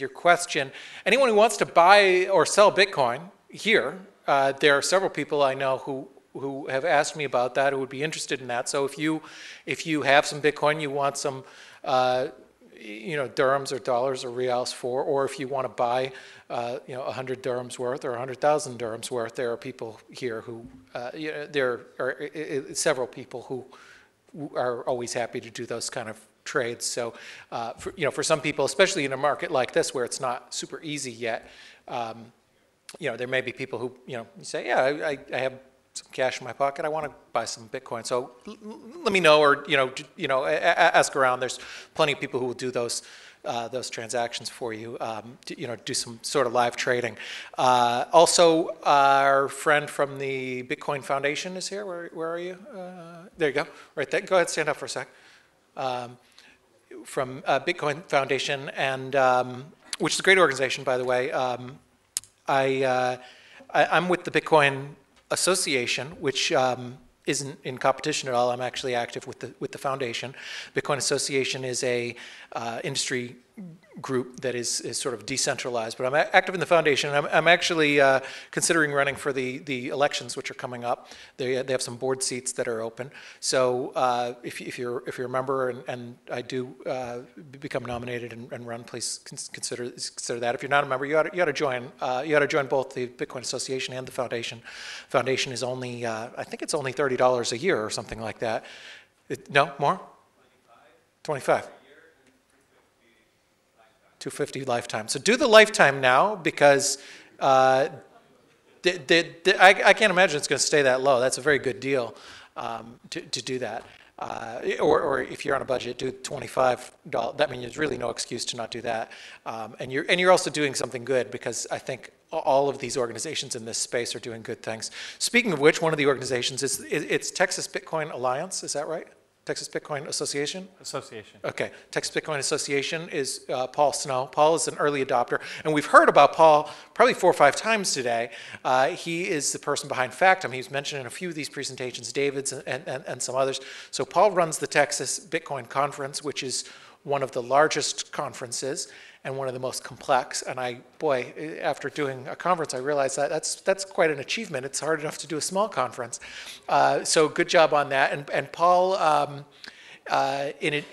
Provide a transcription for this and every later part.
your question. Anyone who wants to buy or sell Bitcoin here, there are several people I know who have asked me about that, who would be interested in that. So if you have some Bitcoin, you want some dirhams or dollars or reals for, or if you want to buy 100 dirhams worth or 100,000 dirhams worth, there are people here who there are several people who are always happy to do those kind of trades. So for some people, especially in a market like this where it's not super easy yet, there may be people who say, yeah, I have some cash in my pocket, I want to buy some Bitcoin. So let me know, or ask around. There's plenty of people who will do those transactions for you, do some sort of live trading. Also, our friend from the Bitcoin Foundation is here. Where are you? There you go. Right there. Go ahead, stand up for a sec. From Bitcoin Foundation, and which is a great organization, by the way. I'm with the Bitcoin Association, which isn't in competition at all. I'm actually active with the foundation. Bitcoin Association is a industry group that is sort of decentralized, but I'm active in the foundation. I'm actually considering running for the elections, which are coming up. They have some board seats that are open. So if you're a member and I do become nominated and run, please consider that. If you're not a member, you ought to join. You ought to join both the Bitcoin Association and the foundation. Foundation is only I think it's only $30 a year or something like that. No more? 25. 250 lifetime. So do the lifetime now, because I can't imagine it's going to stay that low. That's a very good deal to do that. Or if you're on a budget, do $25. That means there's really no excuse to not do that. And you're also doing something good, because I think all of these organizations in this space are doing good things. Speaking of which, one of the organizations it's Texas Bitcoin Alliance. Is that right? Texas Bitcoin Association? Association. Okay. Texas Bitcoin Association is Paul Snow. Paul is an early adopter, and we've heard about Paul probably 4 or 5 times today. He is the person behind Factom. He was mentioned in a few of these presentations, David's and some others. So Paul runs the Texas Bitcoin Conference, which is one of the largest conferences and one of the most complex. And after doing a conference, I realized that's quite an achievement. It's hard enough to do a small conference. So good job on that. And Paul, even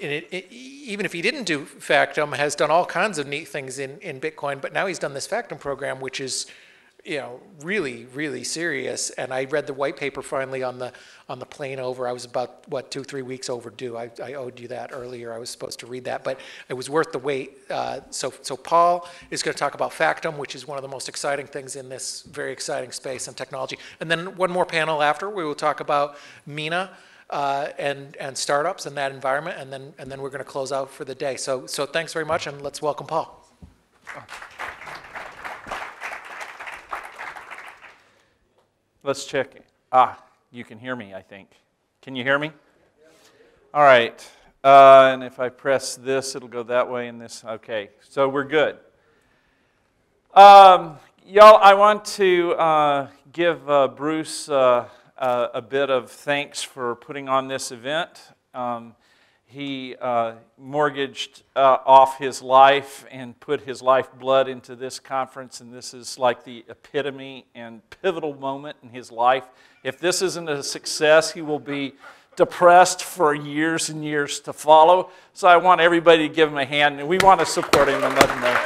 if he didn't do Factom, has done all kinds of neat things in Bitcoin. But now he's done this Factom program, which is really, really serious. And I read the white paper finally on the plane over. I was about 2-3 weeks overdue. I owed you that earlier. I was supposed to read that, but it was worth the wait. So Paul is going to talk about Factom, which is one of the most exciting things in this very exciting space and technology. And then one more panel after, we will talk about Mina and startups and that environment, and then we're going to close out for the day. So thanks very much, and let's welcome Paul. Let's check. You can hear me, I think. Can you hear me? All right. And if I press this, it'll go that way and this. Okay. So we're good. Y'all, I want to give Bruce a bit of thanks for putting on this event. He mortgaged off his life and put his lifeblood into this conference, and this is like the epitome and pivotal moment in his life. If this isn't a success, he will be depressed for years and years to follow. So I want everybody to give him a hand, and we want to support him and let him know.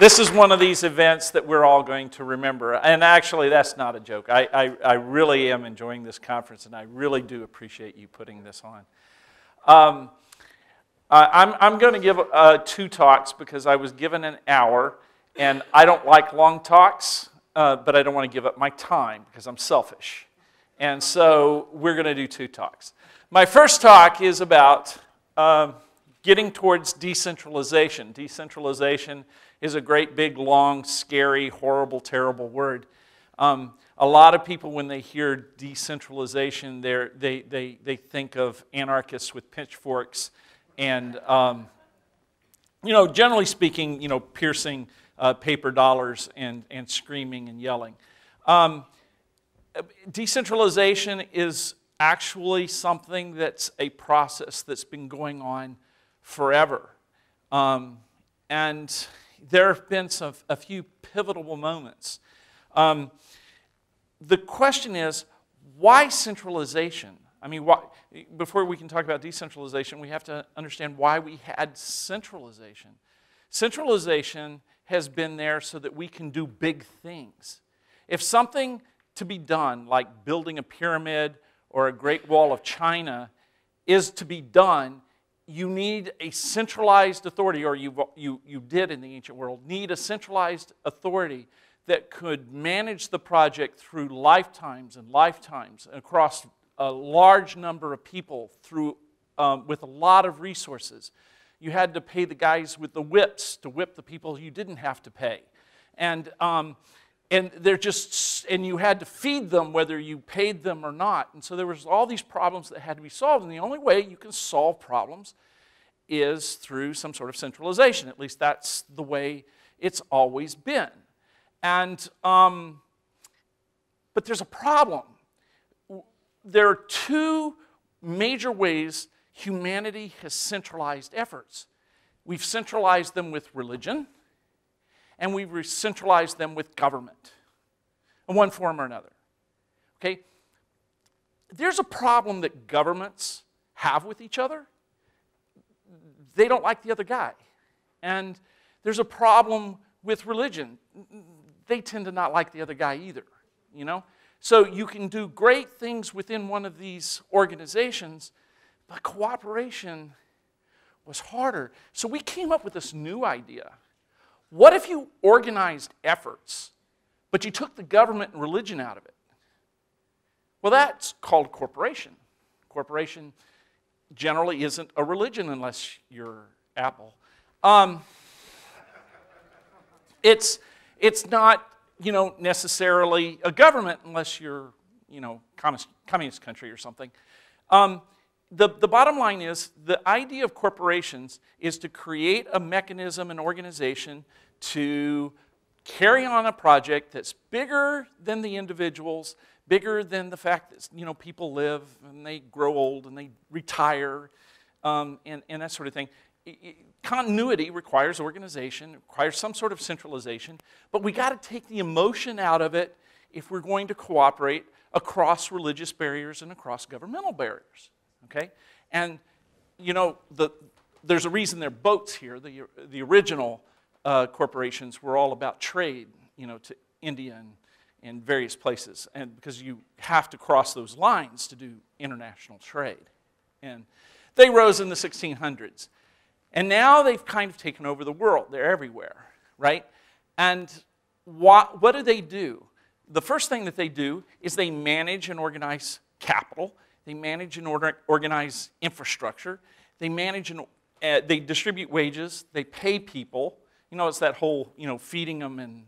This is one of these events that we're all going to remember. And actually, that's not a joke. I really am enjoying this conference, and I really do appreciate you putting this on. I'm going to give 2 talks because I was given an hour, and I don't like long talks, but I don't want to give up my time because I'm selfish. And so we're going to do 2 talks. My first talk is about getting towards decentralization. Decentralization is a great, big, long, scary, horrible, terrible word. A lot of people, when they hear decentralization, they think of anarchists with pitchforks and, generally speaking, piercing paper dollars and screaming and yelling. Decentralization is actually something that's a process that's been going on forever. And there have been a few pivotal moments. The question is, why centralization? I mean, before we can talk about decentralization, we have to understand why we had centralization. Centralization has been there so that we can do big things. If something to be done, like building a pyramid or a Great Wall of China, is to be done, you need a centralized authority, or you did in the ancient world, need a centralized authority that could manage the project through lifetimes and lifetimes across a large number of people with a lot of resources. You had to pay the guys with the whips to whip the people you didn't have to pay. And you had to feed them whether you paid them or not. And so there was all these problems that had to be solved. And the only way you can solve problems is through some sort of centralization. At least that's the way it's always been. And but there's a problem. There are two major ways humanity has centralized efforts. We've centralized them with religion, and we've centralized them with government in one form or another. Okay? There's a problem that governments have with each other. They don't like the other guy. And there's a problem with religion. They tend to not like the other guy either, you know? So you can do great things within one of these organizations, but cooperation was harder. So we came up with this new idea. What if you organized efforts, but you took the government and religion out of it? Well, that's called corporation. Corporation generally isn't a religion unless you're Apple. It's not, necessarily a government unless you're, communist country or something. The bottom line is the idea of corporations is to create a mechanism, an organization to carry on a project that's bigger than the individuals, bigger than the fact that people live and they grow old and they retire, and that sort of thing. Continuity requires organization, requires some sort of centralization, but we got to take the emotion out of it if we're going to cooperate across religious barriers and across governmental barriers. Okay, and there's a reason there are boats here. The original corporations were all about trade, to India and various places, and because you have to cross those lines to do international trade, and they rose in the 1600s. And now they've kind of taken over the world. They're everywhere, right? And what do? The first thing that they do is they manage and organize capital. They manage and organize infrastructure. They manage and they distribute wages. They pay people. It's that whole feeding them and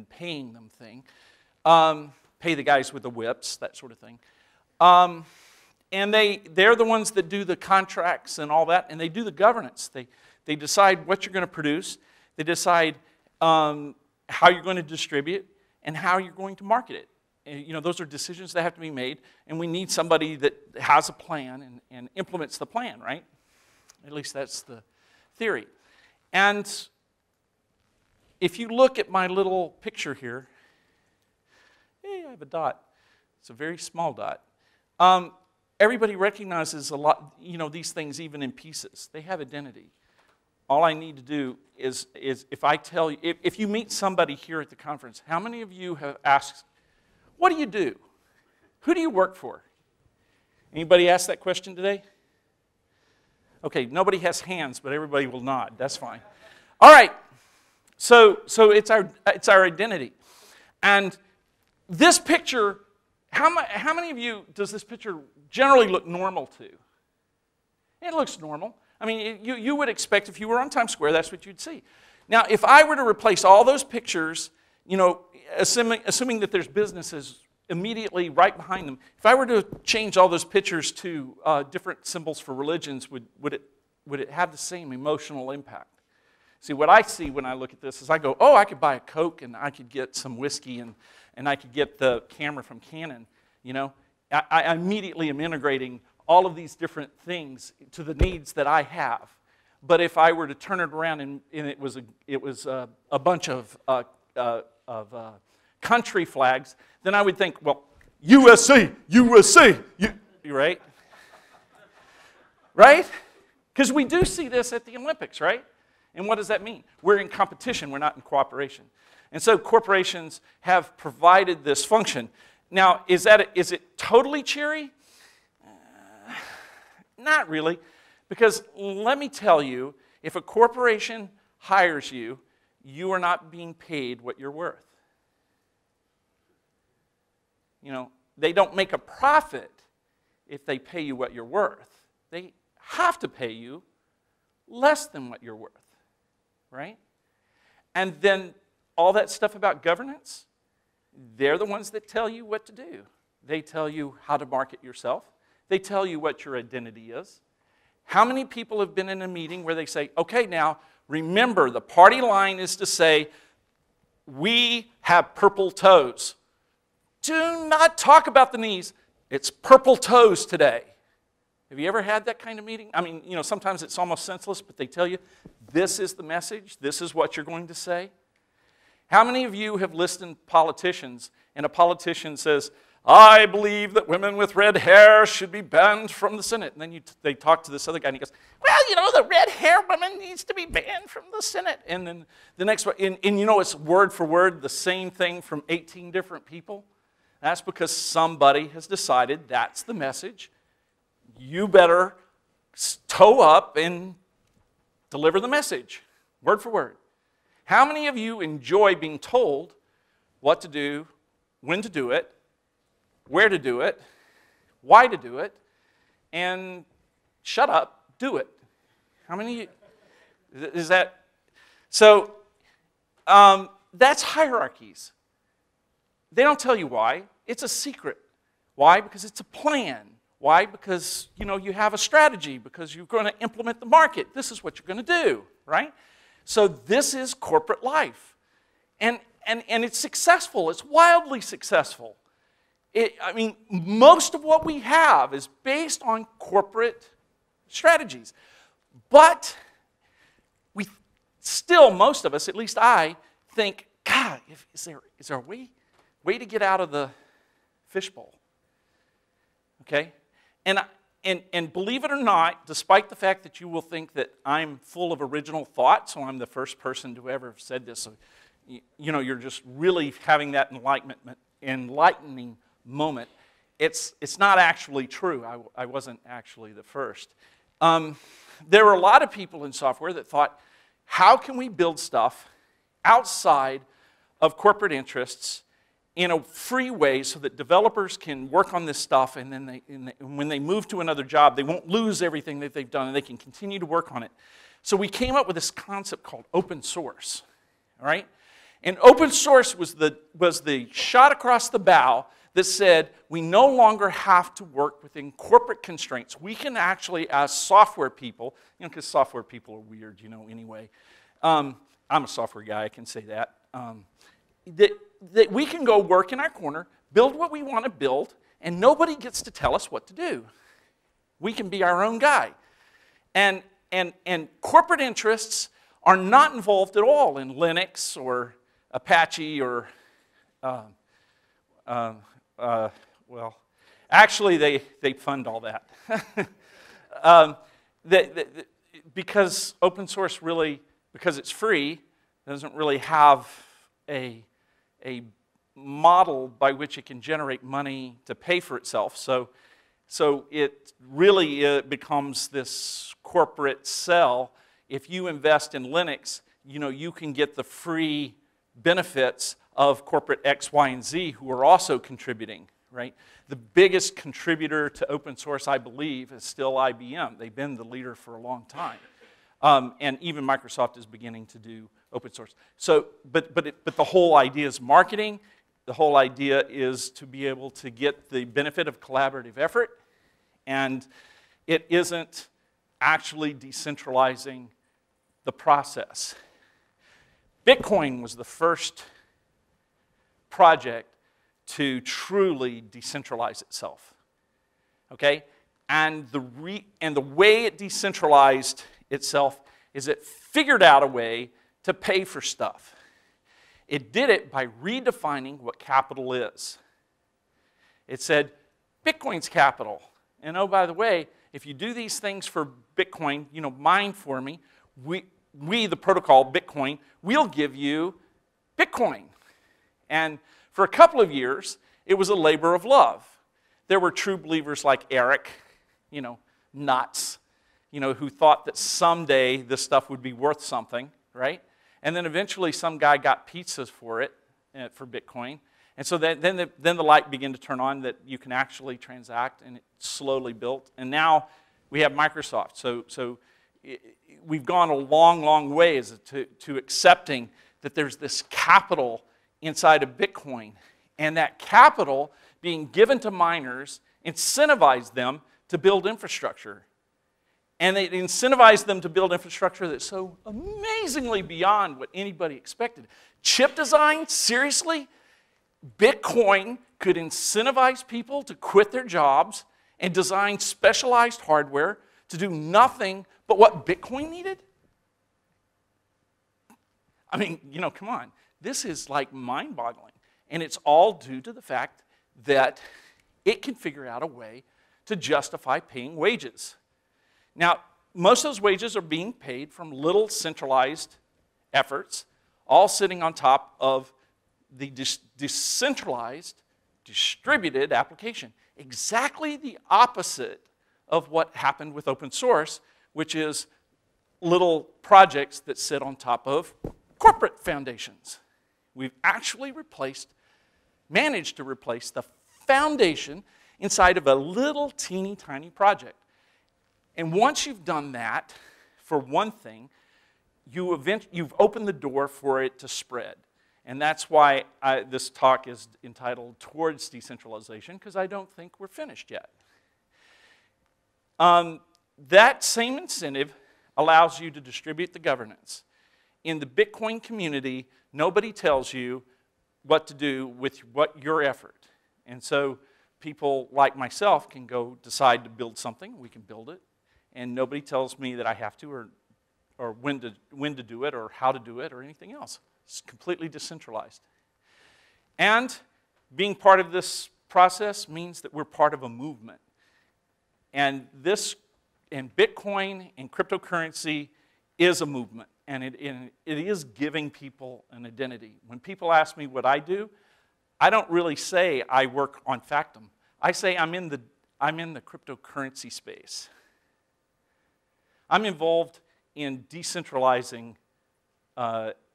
paying them thing. Pay the guys with the whips, that sort of thing. And they're the ones that do the contracts and all that, and they do the governance. They decide what you're going to produce. They decide how you're going to distribute and how you're going to market it. And, those are decisions that have to be made, and we need somebody that has a plan and implements the plan, right? At least that's the theory. And if you look at my little picture here, hey, I have a dot. It's a very small dot. Everybody recognizes a lot, these things even in pieces. They have identity. All I need to do is if I tell you, if you meet somebody here at the conference, how many of you have asked, what do you do? Who do you work for? Anybody ask that question today? Okay, nobody has hands, but everybody will nod. That's fine. All right, so it's our identity. And this picture, how many of you does this picture generally look normal to? It looks normal. I mean, you would expect if you were on Times Square, that's what you'd see. Now, if I were to replace all those pictures, assuming that there's businesses immediately right behind them, if I were to change all those pictures to different symbols for religions, would it have the same emotional impact? See, what I see when I look at this is I go, oh, I could buy a Coke and I could get some whiskey and I could get the camera from Canon, I immediately am integrating all of these different things to the needs that I have. But if I were to turn it around and it was a bunch of country flags, then I would think, well, USA, USA, right? Right? Because we do see this at the Olympics, right? And what does that mean? We're in competition, we're not in cooperation. And so corporations have provided this function. Now, is it totally cheery? Not really. Because let me tell you, if a corporation hires you, you are not being paid what you're worth. You know, they don't make a profit if they pay you what you're worth. They have to pay you less than what you're worth, right? And then all that stuff about governance, they're the ones that tell you what to do. They tell you how to market yourself. They tell you what your identity is. How many people have been in a meeting where they say, okay, now, remember, the party line is to say, we have purple toes. Do not talk about the knees. It's purple toes today. Have you ever had that kind of meeting? I mean, you know, sometimes it's almost senseless, but they tell you, this is the message, this is what you're going to say. How many of you have listened to politicians, and a politician says, I believe that women with red hair should be banned from the Senate. And then they talk to this other guy, and he goes, well, you know, the red hair woman needs to be banned from the Senate. And then the next one, and you know, it's word for word the same thing from 18 different people. That's because somebody has decided that's the message. You better toe up and deliver the message, word for word. How many of you enjoy being told what to do, when to do it, where to do it, why to do it, and shut up, do it? How many is that? So that's hierarchies. They don't tell you why. It's a secret. Why? Because it's a plan. Why? Because, you know, you have a strategy, because you're going to implement the market. This is what you're going to do, right? So this is corporate life. And it's successful. It's wildly successful. I mean, most of what we have is based on corporate strategies. But we still, most of us, at least I, think, God, is there a way to get out of the fishbowl? Okay? And believe it or not, despite the fact that you will think that I'm full of original thought, so I'm the first person to ever have said this, so, you know, you're just really having that enlightening moment. It's not actually true. I wasn't actually the first. There were a lot of people in software that thought, how can we build stuff outside of corporate interests in a free way so that developers can work on this stuff, and then when they move to another job, they won't lose everything that they've done and they can continue to work on it. So we came up with this concept called open source, all right? And open source was the shot across the bow that said we no longer have to work within corporate constraints. We can actually, as software people, you know, because software people are weird, you know, anyway. I'm a software guy, I can say that. That we can go work in our corner, build what we want to build, and nobody gets to tell us what to do. We can be our own guy. And corporate interests are not involved at all in Linux or Apache or, well, actually they fund all that. Because open source really, because it's free, doesn't really have a model by which it can generate money to pay for itself. So it really becomes this corporate sell. If you invest in Linux, you know, you can get the free benefits of corporate X, Y, and Z who are also contributing, right? The biggest contributor to open source, I believe, is still IBM. They've been the leader for a long time. And even Microsoft is beginning to do open source. So, but the whole idea is marketing. The whole idea is to be able to get the benefit of collaborative effort. And it isn't actually decentralizing the process. Bitcoin was the first project to truly decentralize itself. Okay? And the way it decentralized itself is it figured out a way to pay for stuff. It did it by redefining what capital is. It said, Bitcoin's capital. And oh, by the way, if you do these things for Bitcoin, mine for me, we, the protocol, Bitcoin, we'll give you Bitcoin. And for a couple of years, it was a labor of love. There were true believers like Eric, nuts, who thought that someday this stuff would be worth something, right? And then eventually some guy got pizzas for it, for Bitcoin. And so then the light began to turn on that you can actually transact, and it slowly built. And now we have Microsoft. So we've gone a long, long ways to accepting that there's this capital inside of Bitcoin. And that capital being given to miners incentivized them to build infrastructure. And it incentivized them to build infrastructure that's so amazingly beyond what anybody expected. Chip design, seriously? Bitcoin could incentivize people to quit their jobs and design specialized hardware to do nothing but what Bitcoin needed? I mean, come on. This is like mind-boggling. And it's all due to the fact that it can figure out a way to justify paying wages. Now, most of those wages are being paid from little centralized efforts, all sitting on top of the decentralized, distributed application. Exactly the opposite of what happened with open source, which is little projects that sit on top of corporate foundations. We've actually managed to replace the foundation inside of a little teeny tiny project. And once you've done that, for one thing, you've opened the door for it to spread. And that's why this talk is entitled Towards Decentralization, because I don't think we're finished yet. That same incentive allows you to distribute the governance. In the Bitcoin community, nobody tells you what to do with your effort. And so people like myself can go decide to build something, we can build it, and nobody tells me that I have to or when to do it or how to do it or anything else. It's completely decentralized. And being part of this process means that we're part of a movement. And Bitcoin and cryptocurrency is a movement, and it is giving people an identity. When people ask me what I do, I don't really say I work on Factom. I say I'm in the cryptocurrency space. I'm involved in decentralizing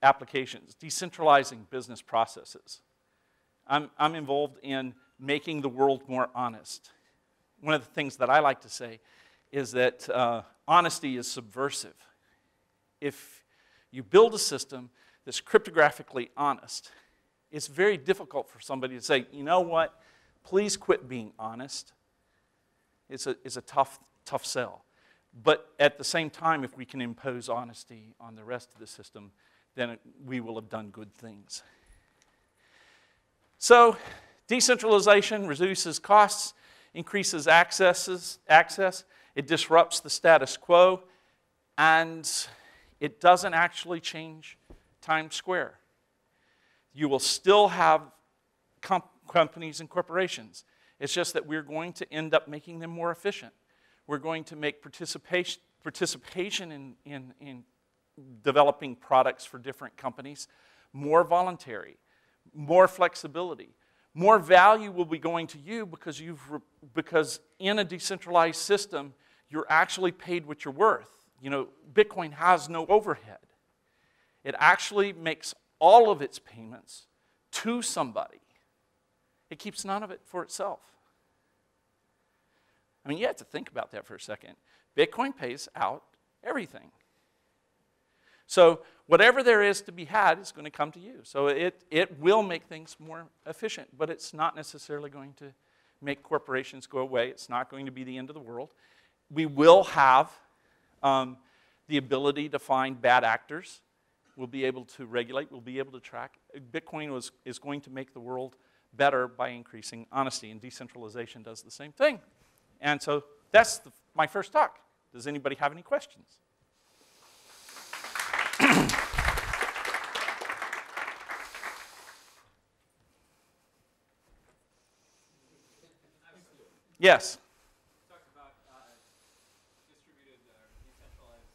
applications, decentralizing business processes. I'm involved in making the world more honest. One of the things that I like to say is that honesty is subversive. If you build a system that's cryptographically honest, it's very difficult for somebody to say, you know what, please quit being honest. It's a tough sell. But at the same time, if we can impose honesty on the rest of the system, then we will have done good things. So decentralization reduces costs, increases access, it disrupts the status quo, and it doesn't actually change Times Square. You will still have companies and corporations. It's just that we're going to end up making them more efficient. We're going to make participation in developing products for different companies more voluntary, more flexibility. More value will be going to you because in a decentralized system, you're actually paid what you're worth. Bitcoin has no overhead. It actually makes all of its payments to somebody. It keeps none of it for itself. I mean, you have to think about that for a second. Bitcoin pays out everything. So whatever there is to be had is going to come to you. So it will make things more efficient, but it's not necessarily going to make corporations go away. It's not going to be the end of the world. We will have the ability to find bad actors. We'll be able to regulate. We'll be able to track. Bitcoin is going to make the world better by increasing honesty, and decentralization does the same thing. And so that's my first talk. Does anybody have any questions? Yes. You talked about distributed or decentralized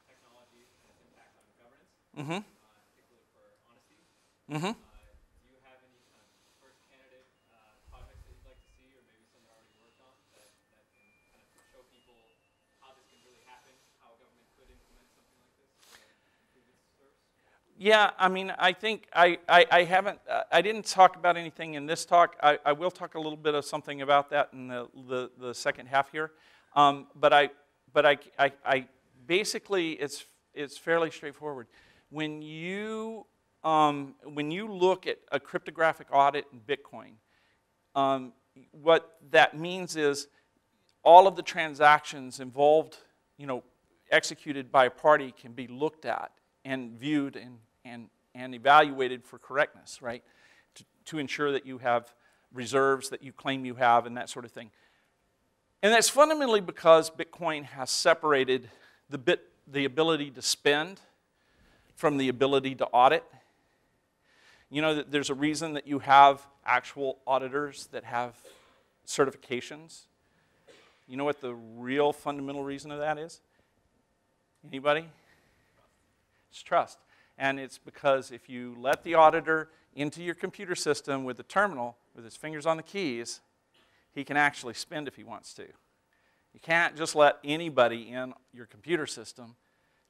technology and its impact on governance, Mm-hmm. Particularly for honesty. Mm-hmm. Do you have any kind of first candidate projects that you'd like to see, or maybe some that are already worked on that can kind of show people how this can really happen, how a government could implement something like this to improve its service? Yeah, I mean, I think I haven't, I didn't talk about anything in this talk. I will talk a little bit of something about that in the second half here. But I basically, it's fairly straightforward. When you look at a cryptographic audit in Bitcoin, what that means is all of the transactions involved, executed by a party can be looked at and viewed and evaluated for correctness, right? To ensure that you have reserves that you claim you have and that sort of thing. And that's fundamentally because Bitcoin has separated the ability to spend from the ability to audit. You know that there's a reason that you have actual auditors that have certifications. You know what the real fundamental reason of that is? Anybody? It's trust. And it's because if you let the auditor into your computer system with the terminal, with his fingers on the keys, he can actually spend if he wants to. You can't just let anybody in your computer system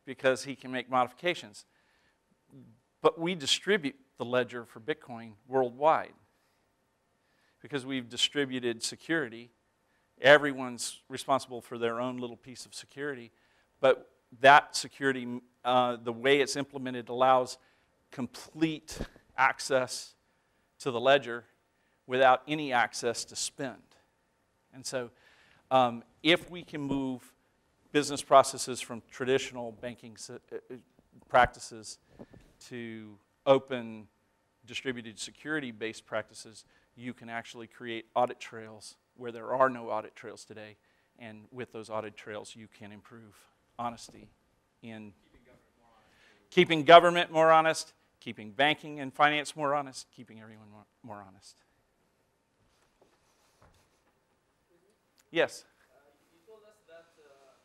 because he can make modifications. But we distribute the ledger for Bitcoin worldwide because we've distributed security. Everyone's responsible for their own little piece of security, but that security, the way it's implemented, allows complete access to the ledger without any access to spend. And so if we can move business processes from traditional banking practices to open distributed security-based practices, you can actually create audit trails where there are no audit trails today. And with those audit trails, you can improve honesty in keeping government more honest, keeping banking and finance more honest, keeping everyone more honest. Yes? You told us that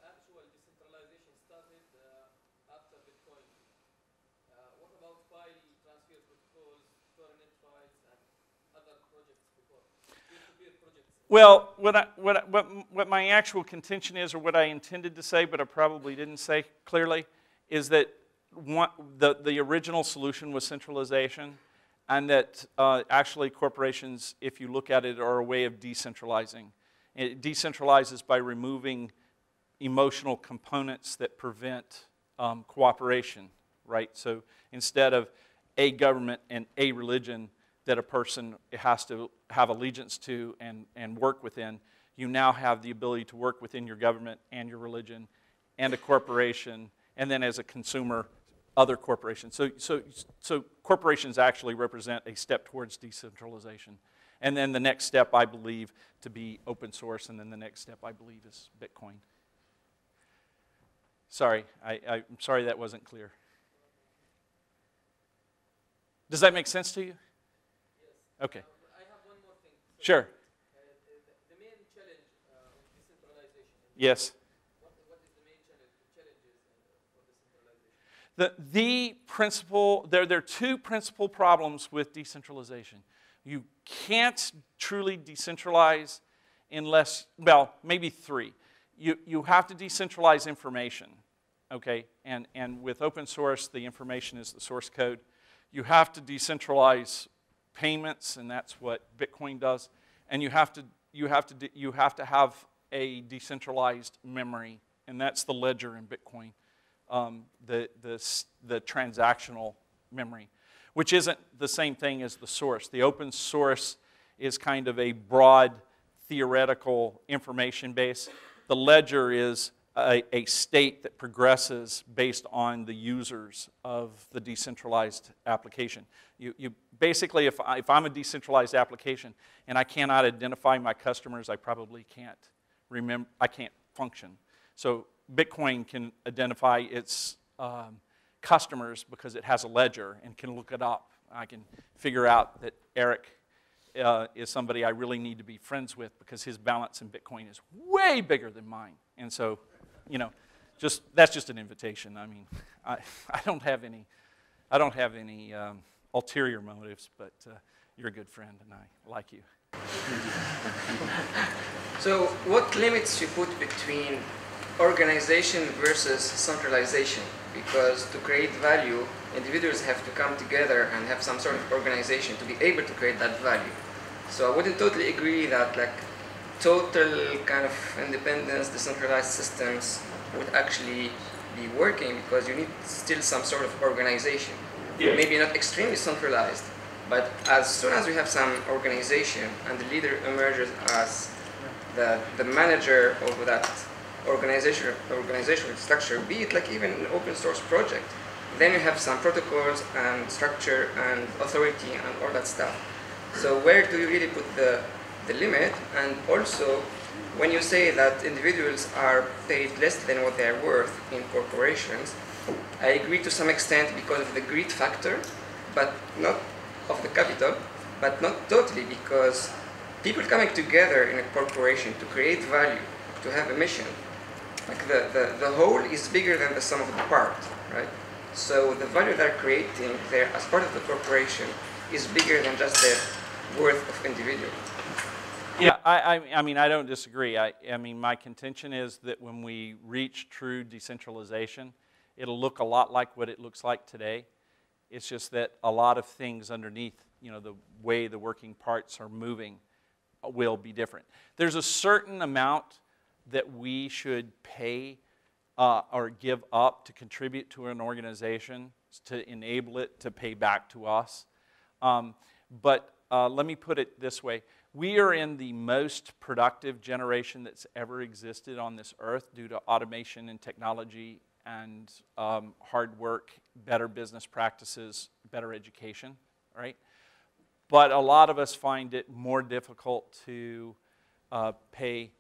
actual decentralization started after Bitcoin. What about file transfer protocols, Tor networks, and other projects before? Peer-to-peer projects? Well, what my actual contention is, or what I intended to say, but I probably didn't say clearly, is that the original solution was centralization, and that actually corporations, if you look at it, are a way of decentralizing. It decentralizes by removing emotional components that prevent cooperation, right? So instead of a government and a religion that a person has to have allegiance to and work within, you now have the ability to work within your government and your religion and a corporation, and then as a consumer, other corporations. So corporations actually represent a step towards decentralization. And then the next step, I believe, to be open source, and then the next step, I believe, is Bitcoin. Sorry, I'm sorry that wasn't clear. Does that make sense to you? Yes. Okay. I have one more thing. Sure. The main challenge of decentralization. Yes. What is the main challenges for decentralization? The principle, there are two principal problems with decentralization. You can't truly decentralize unless, well, maybe three. You have to decentralize information, okay? And with open source, the information is the source code. You have to decentralize payments, and that's what Bitcoin does. And you have to have a decentralized memory, and that's the ledger in Bitcoin, the transactional memory, which isn't the same thing as the source. The open source is kind of a broad theoretical information base. The ledger is a state that progresses based on the users of the decentralized application. You basically, if I'm a decentralized application and I cannot identify my customers, I probably can't function. So Bitcoin can identify its customers because it has a ledger and can look it up. I can figure out that Eric is somebody I really need to be friends with because his balance in Bitcoin is way bigger than mine. And so, you know, that's just an invitation. I mean, I don't have any ulterior motives, but you're a good friend, and I like you. So what limits you put between organization versus centralization? Because to create value, individuals have to come together and have some sort of organization to be able to create that value. So I wouldn't totally agree that like total kind of independence, decentralized systems would actually be working, because you need still some sort of organization. Yeah. Maybe not extremely centralized, but as soon as we have some organization and the leader emerges as the manager of that organizational structure, be it like even an open source project, then you have some protocols and structure and authority and all that stuff. So where do you really put the limit? And also, when you say that individuals are paid less than what they are worth in corporations, I agree to some extent because of the greed factor, but not of the capital, but not totally, because people coming together in a corporation to create value, to have a mission, like the whole is bigger than the sum of the parts, right? So the value they're creating there as part of the corporation is bigger than just the worth of individual. Yeah, I mean, I don't disagree. I mean, my contention is that when we reach true decentralization, it'll look a lot like what it looks like today. It's just that a lot of things underneath, you know, the way the working parts are moving will be different. There's a certain amount that we should pay or give up to contribute to an organization to enable it to pay back to us. But let me put it this way. We are in the most productive generation that's ever existed on this earth due to automation and technology and hard work, better business practices, better education, right? But a lot of us find it more difficult to pay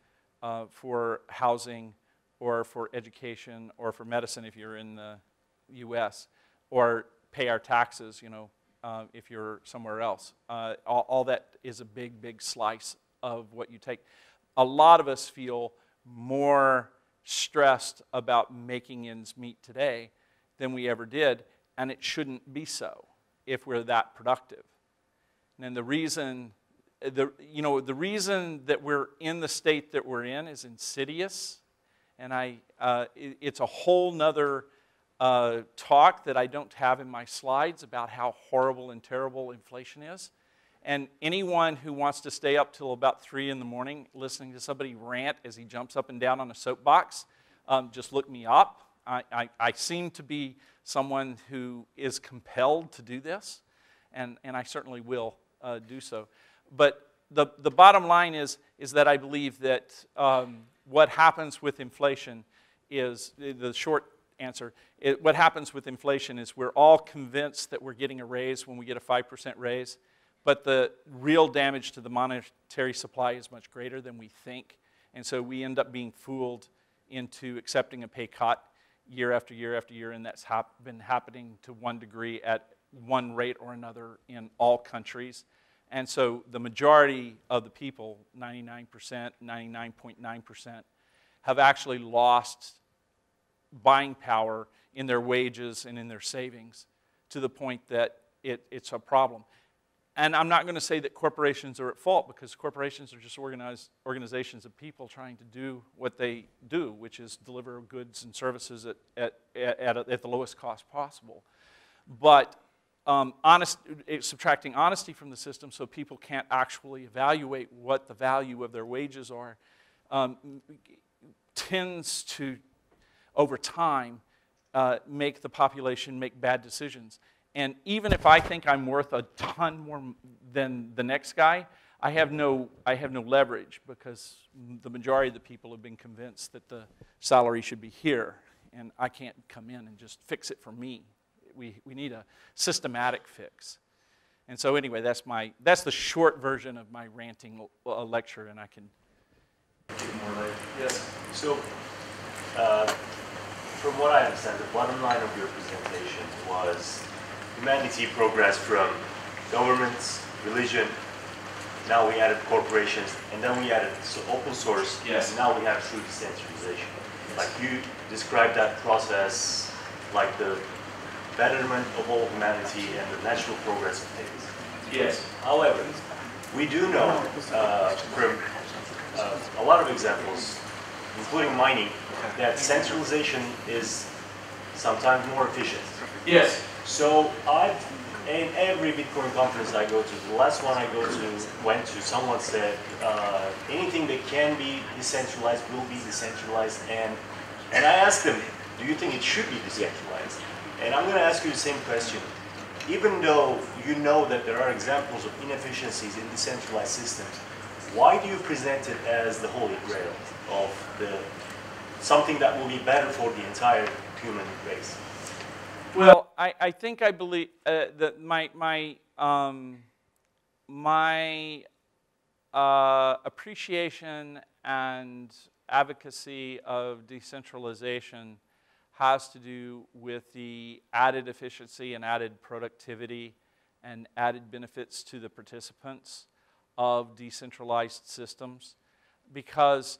for housing or for education or for medicine if you're in the U.S., or pay our taxes, you know, if you're somewhere else. All that is a big, big slice of what you take. A lot of us feel more stressed about making ends meet today than we ever did, and it shouldn't be so if we're that productive. And the reason, the reason that we're in the state that we're in is insidious, and it's a whole nother talk that I don't have in my slides about how horrible and terrible inflation is. And anyone who wants to stay up till about 3 in the morning listening to somebody rant as he jumps up and down on a soapbox, just look me up. I seem to be someone who is compelled to do this, and I certainly will do so. But the bottom line is that I believe that what happens with inflation is, the short answer, what happens with inflation is we're all convinced that we're getting a raise when we get a 5% raise, but the real damage to the monetary supply is much greater than we think, and so we end up being fooled into accepting a pay cut year after year after year, and that's been happening to one degree at one rate or another in all countries. And so the majority of the people, 99%, 99.9%, have actually lost buying power in their wages and in their savings to the point that it's a problem. And I'm not going to say that corporations are at fault, because corporations are just organizations of people trying to do what they do, which is deliver goods and services at the lowest cost possible. But subtracting honesty from the system so people can't actually evaluate what the value of their wages are tends to, over time, make the population make bad decisions. And even if I think I'm worth a ton more than the next guy, I have no leverage, because the majority of the people have been convinced that the salary should be here, and I can't come in and just fix it for me. We need a systematic fix. And so anyway, that's the short version of my ranting lecture, and I can give more later. Yes. So, from what I understand, the bottom line of your presentation was humanity progressed from governments, religion, now we added corporations, and then we added open source, Yes. and now we have true decentralization. Like you described that process like the betterment of all humanity and the natural progress of things. Yes. However, we do know from a lot of examples, including mining, that centralization is sometimes more efficient. Yes. So in every Bitcoin conference I go to, the last one I went to, someone said anything that can be decentralized will be decentralized, and I asked them, do you think it should be decentralized? And I'm going to ask you the same question. Even though you know that there are examples of inefficiencies in decentralized systems, why do you present it as the holy grail of something that will be better for the entire human race? Well, I think I believe that my appreciation and advocacy of decentralization has to do with the added efficiency and added productivity and added benefits to the participants of decentralized systems, because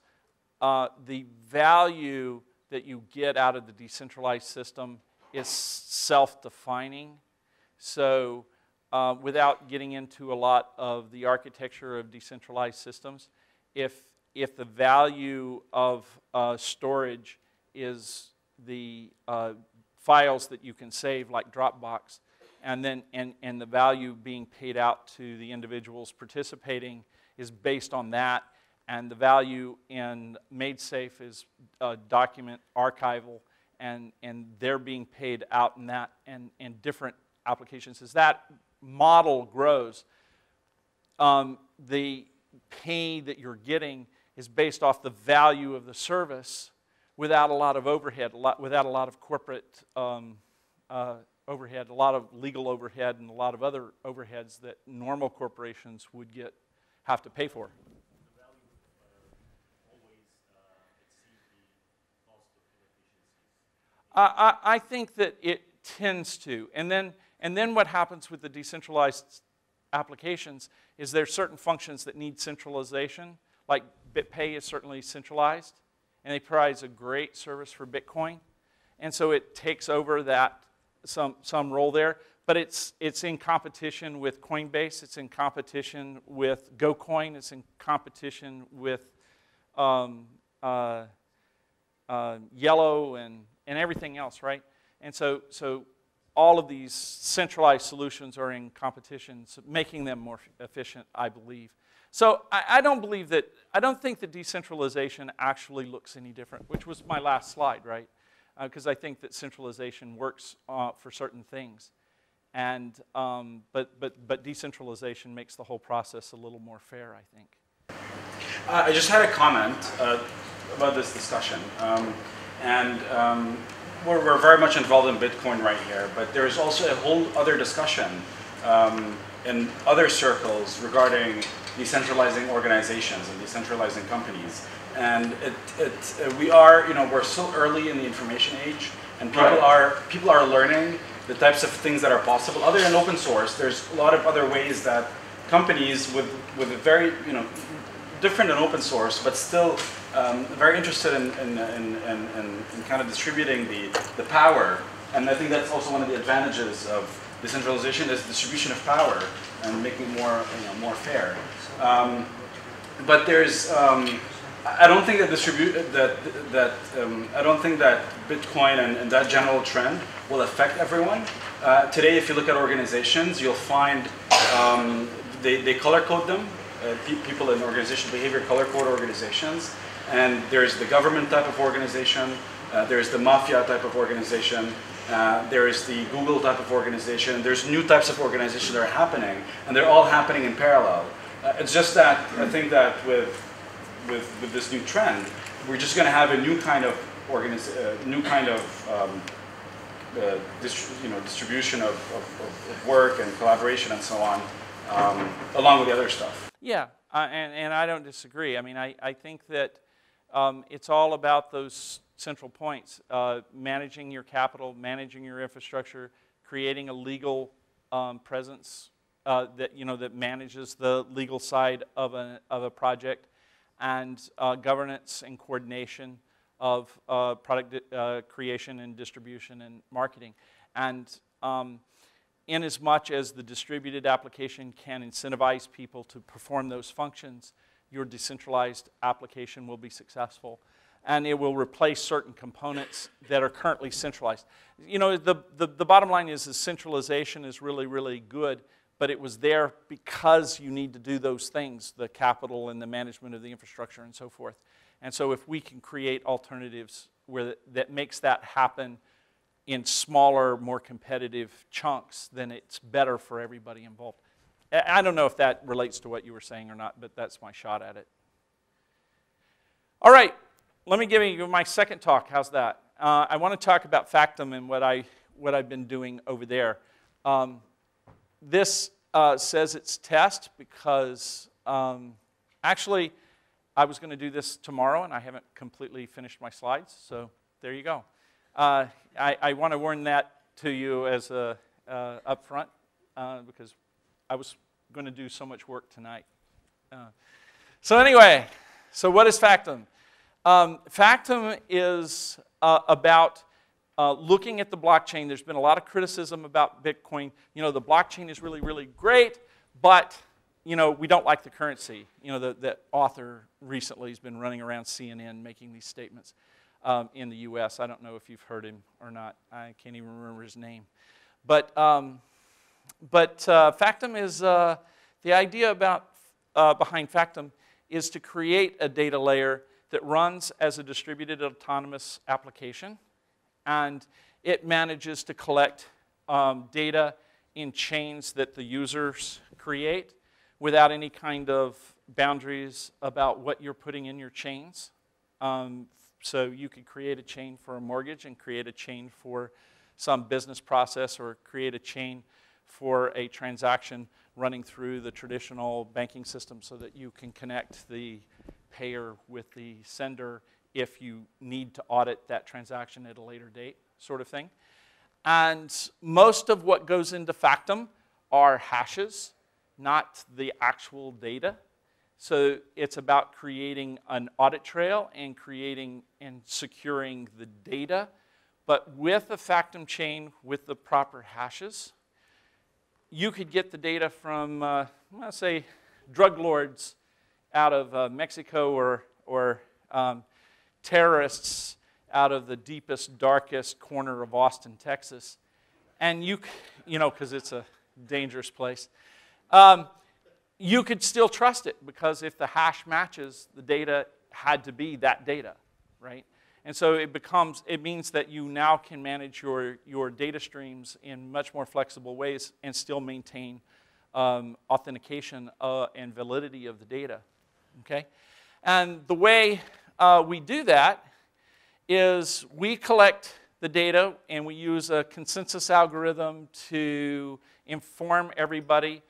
the value that you get out of the decentralized system is self-defining. So without getting into a lot of the architecture of decentralized systems, if the value of storage is the files that you can save, like Dropbox, and then and the value being paid out to the individuals participating is based on that, and the value in MadeSafe is document archival, and they're being paid out in that, and different applications. As that model grows, the pay that you're getting is based off the value of the service without a lot of overhead, without a lot of corporate overhead, a lot of legal overhead, and a lot of other overheads that normal corporations would have to pay for. I think that it tends to, and then what happens with the decentralized applications is there's certain functions that need centralization, like BitPay is certainly centralized, and it provides a great service for Bitcoin, and so it takes over that some role there. But it's in competition with Coinbase, it's in competition with GoCoin, it's in competition with Yellow and everything else, right? And so all of these centralized solutions are in competition, so making them more efficient, I believe. So I don't think that decentralization actually looks any different, which was my last slide, right? Because I think that centralization works for certain things, and but decentralization makes the whole process a little more fair, I think. I just had a comment about this discussion, we're very much involved in Bitcoin right here, but there's also a whole other discussion in other circles regarding decentralizing organizations and decentralizing companies. And we're still early in the information age, and people are learning the types of things that are possible. Other than open source, there's a lot of other ways that companies with a very different than open source, but still very interested in kind of distributing the power. And I think that's also one of the advantages of decentralization is distribution of power and making it more fair. But there's I don't think that I don't think that Bitcoin and that general trend will affect everyone. Today, if you look at organizations, you'll find they color code them. People in organizational behavior color code organizations, and there's the government type of organization, there's the mafia type of organization, there is the Google type of organization. There's new types of organizations that are happening, and they're all happening in parallel. It's just that I think that with this new trend, we're just going to have a new kind of distribution of work and collaboration and so on, along with the other stuff. Yeah, and I don't disagree. I mean, I think that it's all about those central points, managing your capital, managing your infrastructure, creating a legal presence that manages the legal side of a project, and governance and coordination of product creation and distribution and marketing. And in as much as the distributed application can incentivize people to perform those functions, your decentralized application will be successful. And it will replace certain components that are currently centralized. You know, the bottom line is centralization is really, really good, but it was there because you need to do those things, the capital and the management of the infrastructure and so forth. And so if we can create alternatives that makes that happen in smaller, more competitive chunks, then it's better for everybody involved. I don't know if that relates to what you were saying or not, but that's my shot at it. All right, let me give you my second talk. How's that? I want to talk about Factom and what I've been doing over there. This says it's test because actually I was going to do this tomorrow and I haven't completely finished my slides, so there you go. I want to warn that to you as up front because I was going to do so much work tonight. So anyway, so what is Factom? Factom is about looking at the blockchain. There's been a lot of criticism about Bitcoin. You know, the blockchain is really, really great, but, you know, we don't like the currency. You know, the author recently has been running around CNN making these statements in the US. I don't know if you've heard him or not. I can't even remember his name. But Factom is, the idea behind Factom is to create a data layer that runs as a distributed autonomous application, and it manages to collect data in chains that the users create without any kind of boundaries about what you're putting in your chains. So you could create a chain for a mortgage and create a chain for some business process or create a chain for a transaction running through the traditional banking system so that you can connect the payer with the sender if you need to audit that transaction at a later date, sort of thing. And most of what goes into Factom are hashes, not the actual data. So it's about creating an audit trail and creating and securing the data. But with a Factom chain with the proper hashes, you could get the data from, let's say, drug lords out of Mexico or terrorists out of the deepest, darkest corner of Austin, Texas. And you know, because it's a dangerous place. You could still trust it because if the hash matches, the data had to be that data, right? And so it means that you now can manage your data streams in much more flexible ways and still maintain authentication and validity of the data, okay? And the way we do that is we collect the data and we use a consensus algorithm to inform everybody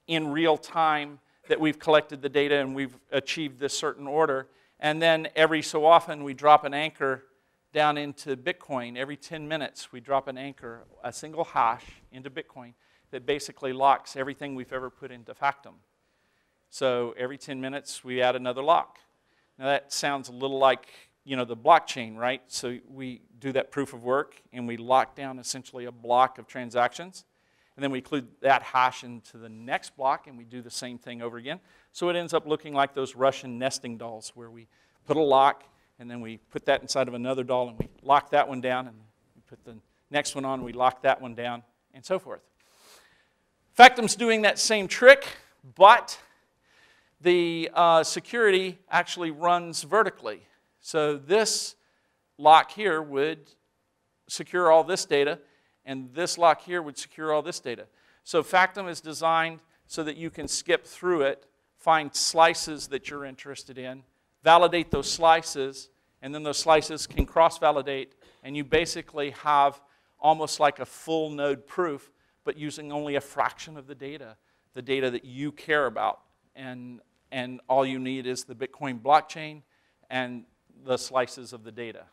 in real time that we've collected the data and we've achieved this certain order. And then every so often we drop an anchor down into Bitcoin. Every 10 minutes we drop an anchor, a single hash into Bitcoin that basically locks everything we've ever put into Factom. So every 10 minutes we add another lock. Now that sounds a little like, you know, the blockchain, right? So we do that proof of work and we lock down essentially a block of transactions. And then we include that hash into the next block and we do the same thing over again. So it ends up looking like those Russian nesting dolls where we put a lock and then we put that inside of another doll and we lock that one down and we put the next one on, we lock that one down and so forth. Factom's doing that same trick, but the security actually runs vertically. So this lock here would secure all this data, and this lock here would secure all this data. So Factom is designed so that you can skip through it, find slices that you're interested in, validate those slices, and then those slices can cross-validate, and you basically have almost like a full node proof, but using only a fraction of the data that you care about. And all you need is the Bitcoin blockchain and the slices of the data.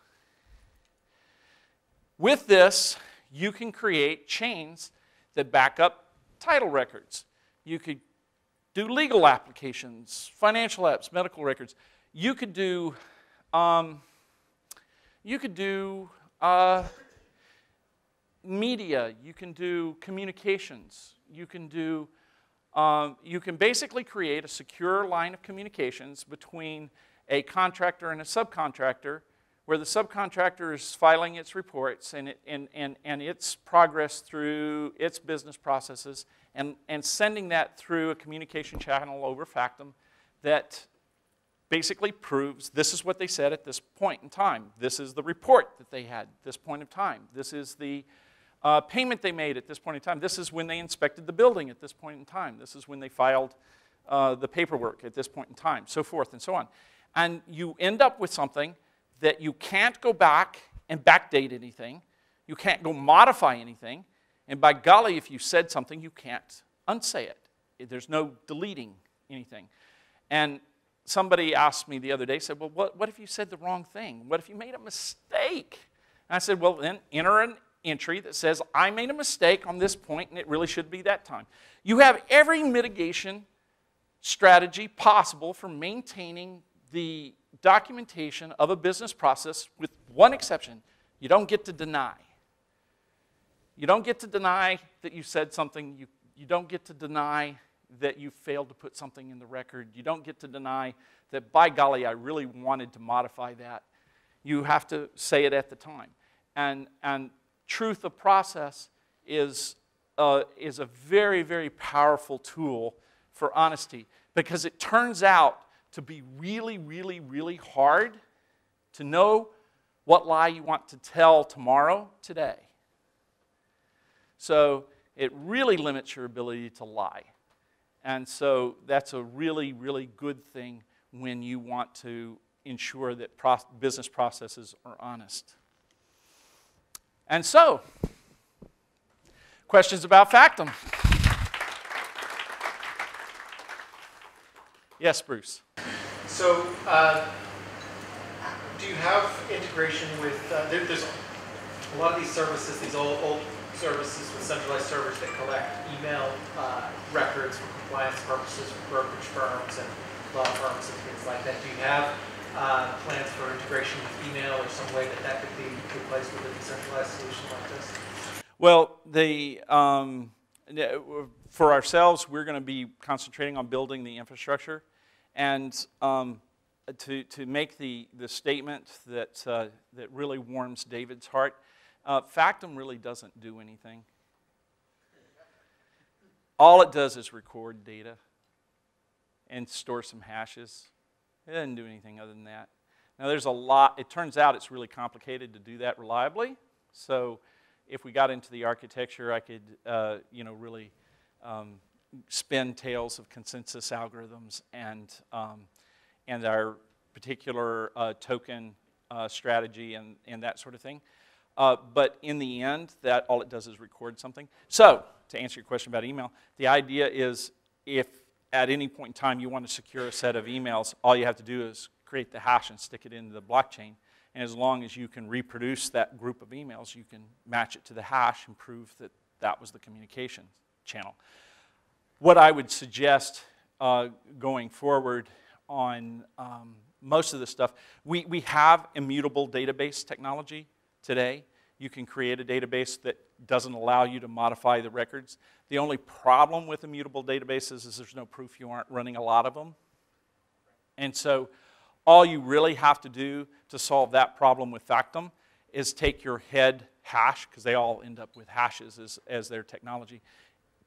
With this, you can create chains that back up title records. You could do legal applications, financial apps, medical records. You could do media. You can do communications. You can basically create a secure line of communications between a contractor and a subcontractor, where the subcontractor is filing its reports and its progress through its business processes and sending that through a communication channel over Factom that basically proves this is what they said at this point in time. This is the report that they had at this point in time. This is the payment they made at this point in time. This is when they inspected the building at this point in time. This is when they filed the paperwork at this point in time, so forth and so on. And you end up with something that you can't go back and backdate anything. You can't go modify anything. And by golly, if you said something, you can't unsay it. There's no deleting anything. And somebody asked me the other day, said, well, what if you said the wrong thing? What if you made a mistake? And I said, well, then enter an entry that says, I made a mistake on this point, and it really should be that time. You have every mitigation strategy possible for maintaining the documentation of a business process with one exception. You don't get to deny. You don't get to deny that you said something. You don't get to deny that you failed to put something in the record. You don't get to deny that, by golly, I really wanted to modify that. You have to say it at the time. And truth of process is a very, very powerful tool for honesty, because it turns out to be really, really, really hard to know what lie you want to tell tomorrow, today. So it really limits your ability to lie. And so that's a really, really good thing when you want to ensure that business processes are honest. And so, questions about Factom? Yes, Bruce. So, do you have integration with, there's a lot of these services, these old services with centralized servers that collect email records for compliance purposes for brokerage firms and law firms and things like that. Do you have plans for integration with email or some way that could be replaced with a decentralized solution like this? Well, for ourselves, we're going to be concentrating on building the infrastructure. And to make the statement that really warms David's heart, Factom really doesn't do anything. All it does is record data and store some hashes. It doesn't do anything other than that. Now there's a lot, it turns out it's really complicated to do that reliably. So if we got into the architecture, I could really spin tales of consensus algorithms and our particular token strategy and that sort of thing. But in the end, that all it does is record something. So to answer your question about email, the idea is if at any point in time you want to secure a set of emails, all you have to do is create the hash and stick it into the blockchain. And as long as you can reproduce that group of emails, you can match it to the hash and prove that that was the communication channel. What I would suggest going forward on most of this stuff, we have immutable database technology today. You can create a database that doesn't allow you to modify the records. The only problem with immutable databases is there's no proof you aren't running a lot of them. And so all you really have to do to solve that problem with Factom is take your head hash, because they all end up with hashes as their technology.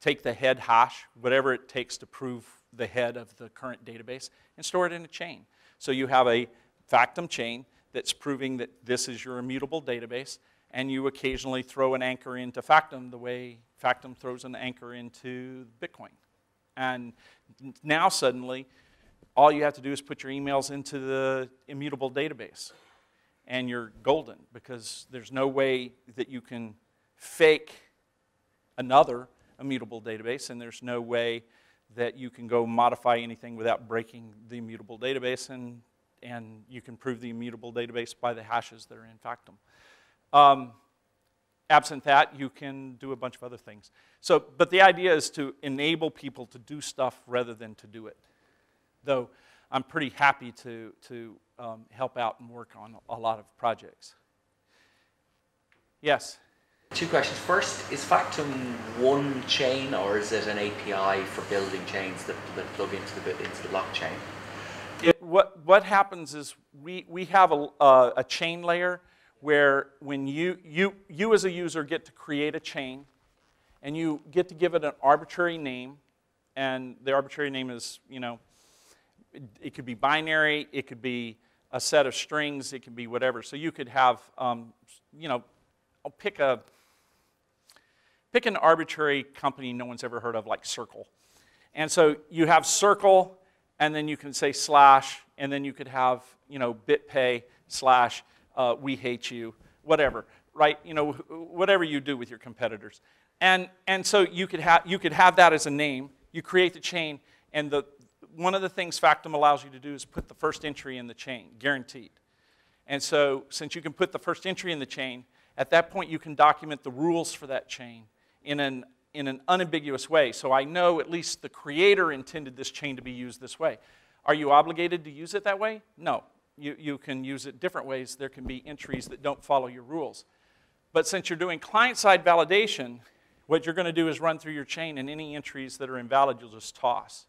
Take the head hash, whatever it takes to prove the head of the current database, and store it in a chain. So you have a Factom chain that's proving that this is your immutable database, and you occasionally throw an anchor into Factom the way Factom throws an anchor into Bitcoin. And now suddenly, all you have to do is put your emails into the immutable database, and you're golden, because there's no way that you can fake another immutable database, and there's no way that you can go modify anything without breaking the immutable database, and you can prove the immutable database by the hashes that are in Factom. absent that, you can do a bunch of other things. So, but the idea is to enable people to do stuff rather than to do it. Though I'm pretty happy to help out and work on a lot of projects. Yes? 2 questions. First, is Factom one chain, or is it an API for building chains that plug into the blockchain? What happens is we have a chain layer where when you as a user get to create a chain, and you get to give it an arbitrary name, and the arbitrary name is, you know, it could be binary, it could be a set of strings, it could be whatever. So you could have, you know, I'll pick an arbitrary company no one's ever heard of, like Circle. And so you have Circle, and then you can say slash, and then you could have, you know, BitPay slash we hate you, whatever, right? You know, whatever you do with your competitors. And so you could have that as a name. You create the chain, and one of the things Factom allows you to do is put the first entry in the chain, guaranteed. And so since you can put the first entry in the chain, at that point you can document the rules for that chain in an unambiguous way. So I know at least the creator intended this chain to be used this way. Are you obligated to use it that way? No. You can use it different ways. There can be entries that don't follow your rules. But since you're doing client-side validation, what you're going to do is run through your chain, and any entries that are invalid you'll just toss.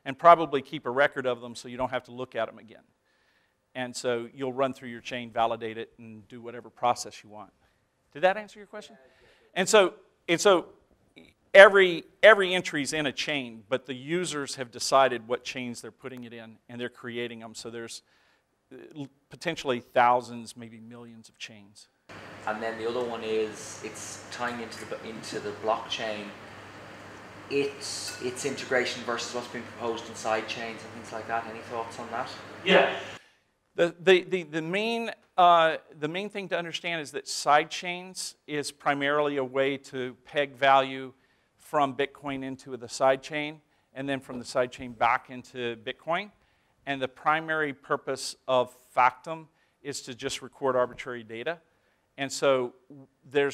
And probably keep a record of them so you don't have to look at them again. And so you'll run through your chain, validate it, and do whatever process you want. Did that answer your question? And so every entry's in a chain, but the users have decided what chains they're putting it in, and they're creating them. So there's potentially thousands, maybe millions of chains. And then the other one is it's tying into the blockchain. Its integration versus what's being proposed in side chains and things like that. Any thoughts on that? Yeah. The main thing to understand is that side chains is primarily a way to peg value from Bitcoin into the side chain, and then from the side chain back into Bitcoin. And the primary purpose of Factom is to just record arbitrary data. And so there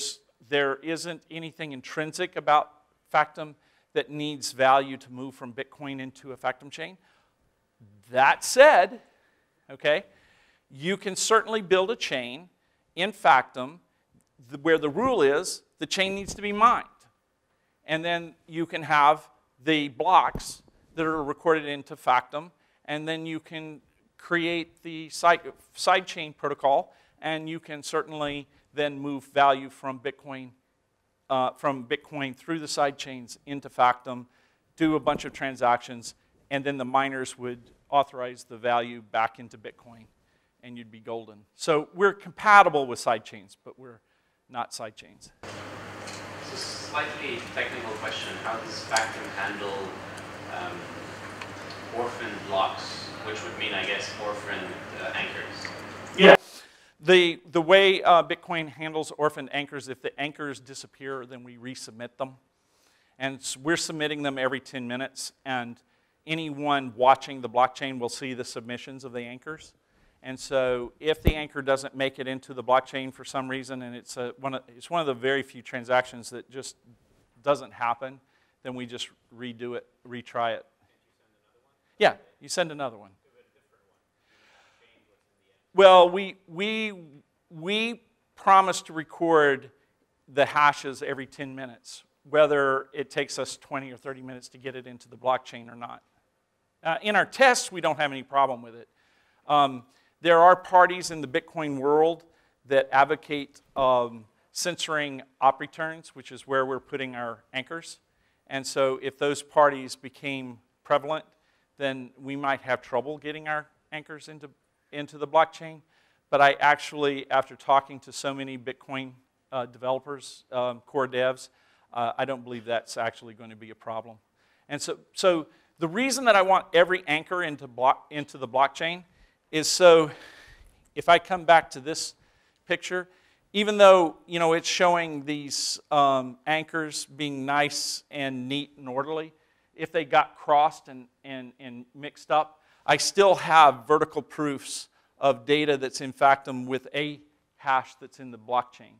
isn't anything intrinsic about Factom that needs value to move from Bitcoin into a Factom chain. That said, okay, you can certainly build a chain in Factom where the rule is the chain needs to be mined. And then you can have the blocks that are recorded into Factom, and then you can create the side chain protocol, and you can certainly then move value from Bitcoin through the side chains into Factom, do a bunch of transactions, and then the miners would authorize the value back into Bitcoin, and you'd be golden. So we're compatible with side chains, but we're not side chains. So slightly technical question, how does Factom handle orphaned blocks, which would mean, I guess, orphaned anchors? Yeah. The way Bitcoin handles orphaned anchors, if the anchors disappear, then we resubmit them. And we're submitting them every 10 minutes, and anyone watching the blockchain will see the submissions of the anchors. And so if the anchor doesn't make it into the blockchain for some reason, and it's one of the very few transactions that just doesn't happen, then we just redo it, retry it. Yeah, you send another one. Well, we promise to record the hashes every 10 minutes, whether it takes us 20 or 30 minutes to get it into the blockchain or not. In our tests, we don't have any problem with it. There are parties in the Bitcoin world that advocate censoring op returns, which is where we're putting our anchors. And so if those parties became prevalent, then we might have trouble getting our anchors into the blockchain. But I actually, after talking to so many Bitcoin developers, core devs, I don't believe that's actually going to be a problem. And so the reason that I want every anchor into the blockchain is so if I come back to this picture, even though it's showing these anchors being nice and neat and orderly, if they got crossed and mixed up, I still have vertical proofs of data that's in Factom with a hash that's in the blockchain.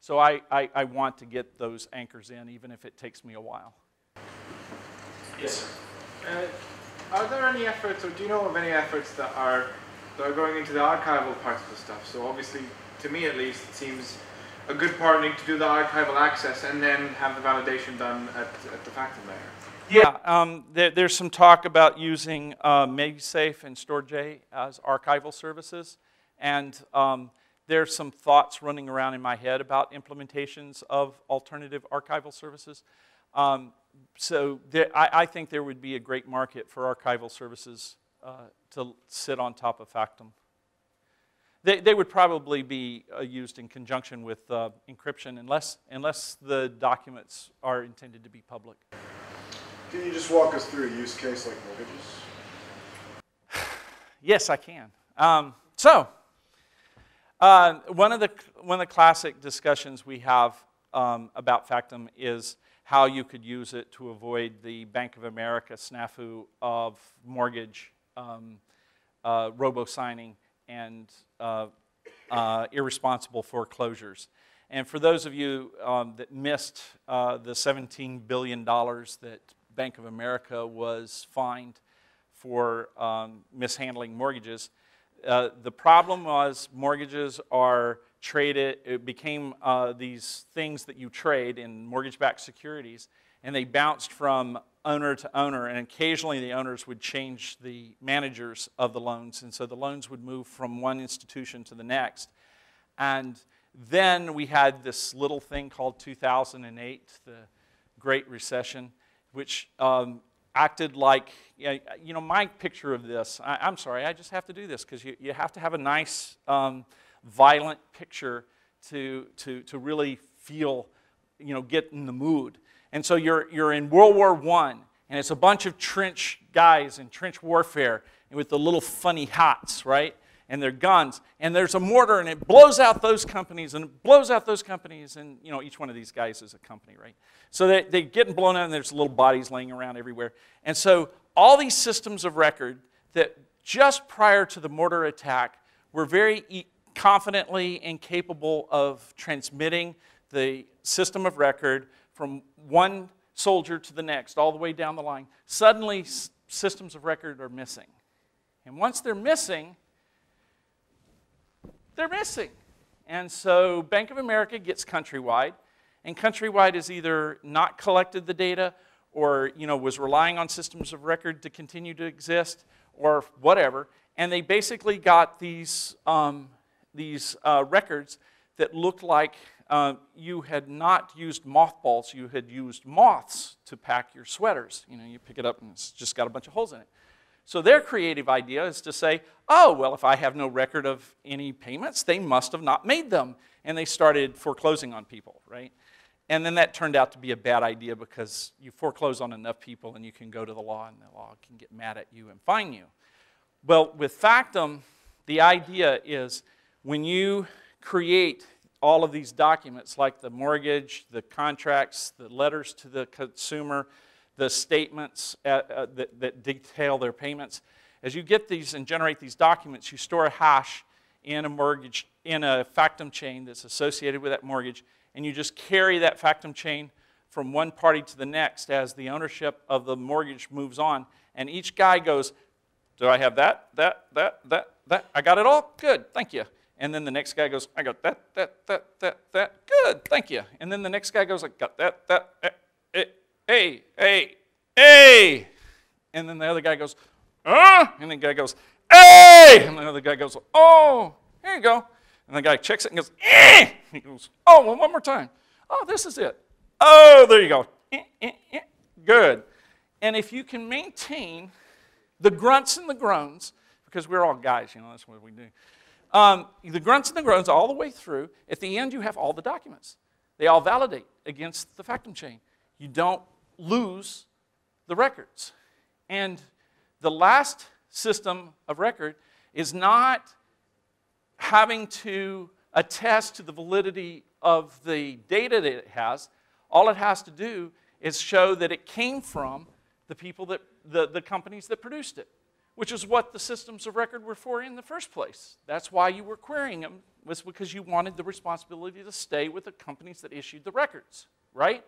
So I want to get those anchors in, even if it takes me a while. Yes, sir. Are there any efforts, or do you know of any efforts that are going into the archival parts of the stuff? So obviously, to me at least, it seems a good partnering to do the archival access and then have the validation done at the Factom layer. Yeah, there's some talk about using MagSafe and StoreJ as archival services, and there's some thoughts running around in my head about implementations of alternative archival services. So I think there would be a great market for archival services to sit on top of Factom. They would probably be used in conjunction with encryption unless the documents are intended to be public. Can you just walk us through a use case like mortgages? Yes, I can. One of the classic discussions we have about Factom is how you could use it to avoid the Bank of America snafu of mortgage robo-signing and irresponsible foreclosures. And for those of you that missed the $17 billion that Bank of America was fined for mishandling mortgages, the problem was mortgages are traded, it became these things that you trade in mortgage-backed securities, and they bounced from owner to owner, and occasionally the owners would change the managers of the loans, and so the loans would move from one institution to the next. And then we had this little thing called 2008, the Great Recession, which acted like, you know, my picture of this, I'm sorry, I just have to do this, because you have to have a nice, violent picture to really feel, you know, get in the mood. And so you're in World War I, and it's a bunch of trench guys in trench warfare with the little funny hats, right? And their guns, and there's a mortar, and it blows out those companies, and it blows out those companies, and you know, each one of these guys is a company, right? So they're getting blown out, and there's little bodies laying around everywhere. And so all these systems of record that just prior to the mortar attack were very confidently and capable of transmitting the system of record from one soldier to the next, all the way down the line. Suddenly, systems of record are missing. And once they're missing, they're missing. And so Bank of America gets Countrywide, and Countrywide has either not collected the data or, you know, was relying on systems of record to continue to exist or whatever. And they basically got these records that looked like you had not used mothballs, you had used moths to pack your sweaters. You know, you pick it up and it's just got a bunch of holes in it. So their creative idea is to say, oh, well, if I have no record of any payments, they must have not made them. And they started foreclosing on people, right? And then that turned out to be a bad idea because you foreclose on enough people and you can go to the law and the law can get mad at you and fine you. Well, with Factom, the idea is when you create all of these documents like the mortgage, the contracts, the letters to the consumer, the statements that detail their payments. As you get these and generate these documents, you store a hash in a mortgage, in a Factom chain that's associated with that mortgage, and you just carry that Factom chain from one party to the next as the ownership of the mortgage moves on. And each guy goes, do I have that? I got it all? Good, thank you. And then the next guy goes, I got that. Good, thank you. And then the next guy goes, I got that. Hey. And then the other guy goes, and the guy goes, hey! And the other guy goes, oh, here you go. And the guy checks it and goes, eh! He goes, oh, well, one more time. Oh, this is it. Oh, there you go. Good. And if you can maintain the grunts and the groans, because we're all guys, you know, that's what we do. The grunts and the groans all the way through, at the end you have all the documents. They all validate against the Factom chain. You don't lose the records. And the last system of record is not having to attest to the validity of the data that it has. All it has to do is show that it came from the people that, the companies that produced it. which is what the systems of record were for in the first place. That's why you were querying them, was because you wanted the responsibility to stay with the companies that issued the records, right?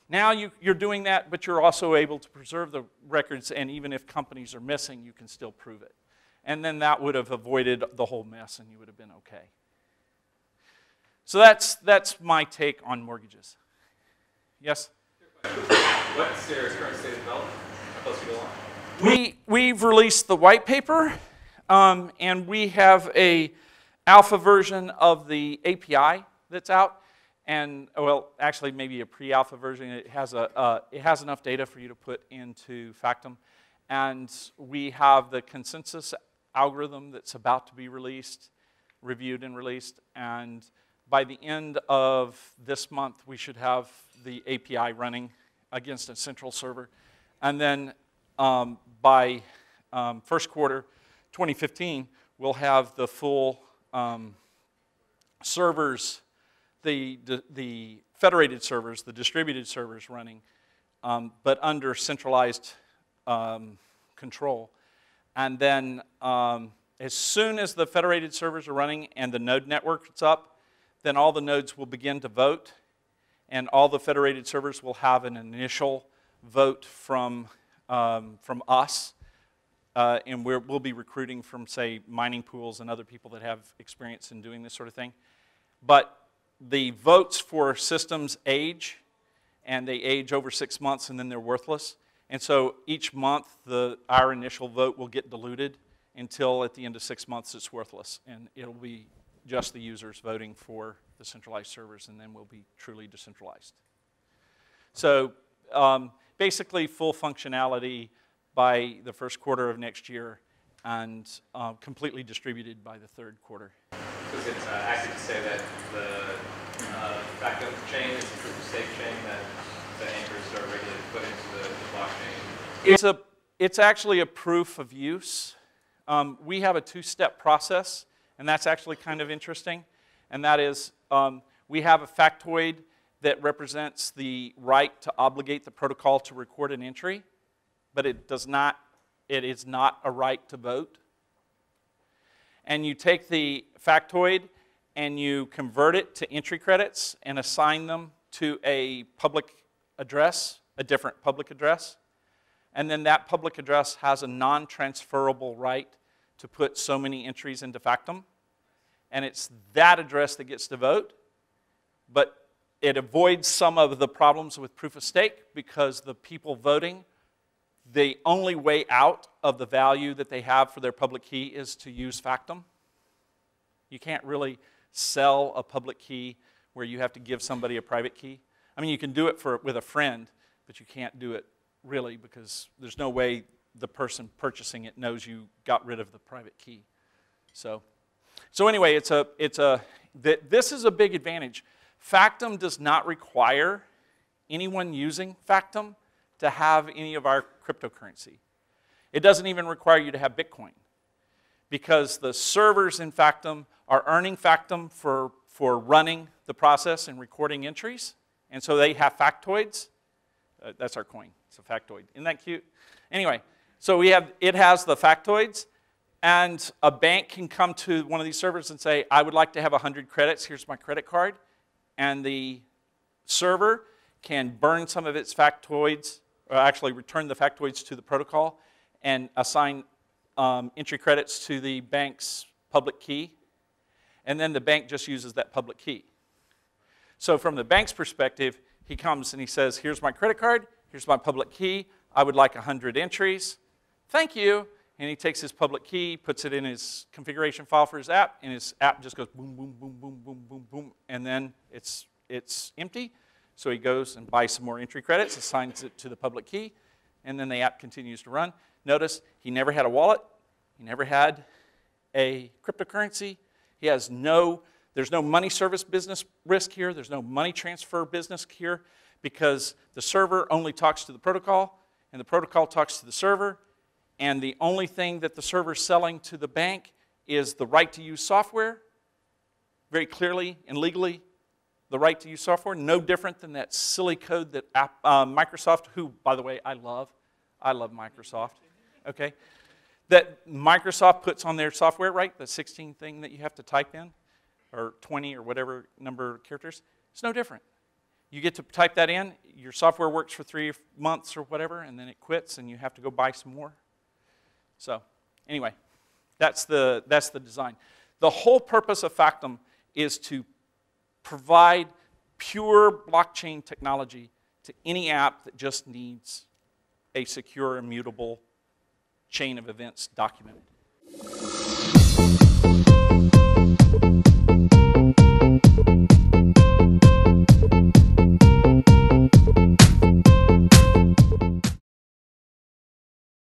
Now you're doing that, but you're also able to preserve the records, and even if companies are missing, you can still prove it. And then that would have avoided the whole mess, and you would have been okay. So that's my take on mortgages. Yes? What's your current state of development? How close you go on? We've released the white paper, and we have a alpha version of the API that's out, and well, actually maybe a pre-alpha version. It has enough data for you to put into Factom, and we have the consensus algorithm that's about to be released, reviewed and released, and by the end of this month, we should have the API running against a central server, and then by first quarter 2015, we'll have the full servers, the federated servers, the distributed servers running, but under centralized control. And then as soon as the federated servers are running and the node network is up, then all the nodes will begin to vote, and all the federated servers will have an initial vote from us, and we'll be recruiting from, say, mining pools and other people that have experience in doing this sort of thing. But the votes for systems age, and they age over 6 months, and then they're worthless. And so each month, our initial vote will get diluted until at the end of 6 months it's worthless, and it'll be just the users voting for the centralized servers, and then we'll be truly decentralized. So basically full functionality by the first quarter of next year, and completely distributed by the third quarter. So is it accurate to say that the Factom chain is a proof of stake chain that the anchors are ready to put into the blockchain? It's actually a proof of use. We have a two-step process, and that's actually kind of interesting. And that is, we have a factoid that represents the right to obligate the protocol to record an entry, but it is not a right to vote. And you take the factoid and you convert it to entry credits and assign them to a public address, a different public address. And then that public address has a non-transferable right to put so many entries into Factom. And it's that address that gets to vote, but it avoids some of the problems with proof of stake because the people voting, the only way out of the value that they have for their public key is to use Factom. You can't really sell a public key where you have to give somebody a private key. I mean, you can do it with a friend, but you can't do it really because there's no way the person purchasing it knows you got rid of the private key. So anyway, this is a big advantage. Factom does not require anyone using Factom to have any of our cryptocurrency. It doesn't even require you to have Bitcoin because the servers in Factom are earning Factom for running the process and recording entries, and so they have factoids. That's our coin. It's a factoid. Isn't that cute? Anyway, so it has the factoids, and a bank can come to one of these servers and say, I would like to have 100 credits. Here's my credit card. And the server can burn some of its factoids, or actually return the factoids to the protocol and assign entry credits to the bank's public key. And then the bank just uses that public key. So from the bank's perspective, he comes and he says, here's my credit card, here's my public key, I would like 100 entries. Thank you. And he takes his public key, puts it in his configuration file for his app, and his app just goes boom, boom, boom, boom, boom, boom, boom, and then it's empty. So he goes and buys some more entry credits, assigns it to the public key, and then the app continues to run. Notice he never had a wallet. He never had a cryptocurrency. There's no money service business risk here. There's no money transfer business here because the server only talks to the protocol, and the protocol talks to the server, and the only thing that the server's selling to the bank is the right to use software, very clearly and legally, the right to use software, no different than that silly code that Microsoft, who, by the way, I love Microsoft, okay? that Microsoft puts on their software, right? The 16 thing that you have to type in, or 20 or whatever number of characters. It's no different. You get to type that in, your software works for 3 months or whatever, and then it quits and you have to go buy some more. So anyway, that's the design. The whole purpose of Factom is to provide pure blockchain technology to any app that just needs a secure, immutable chain of events documented.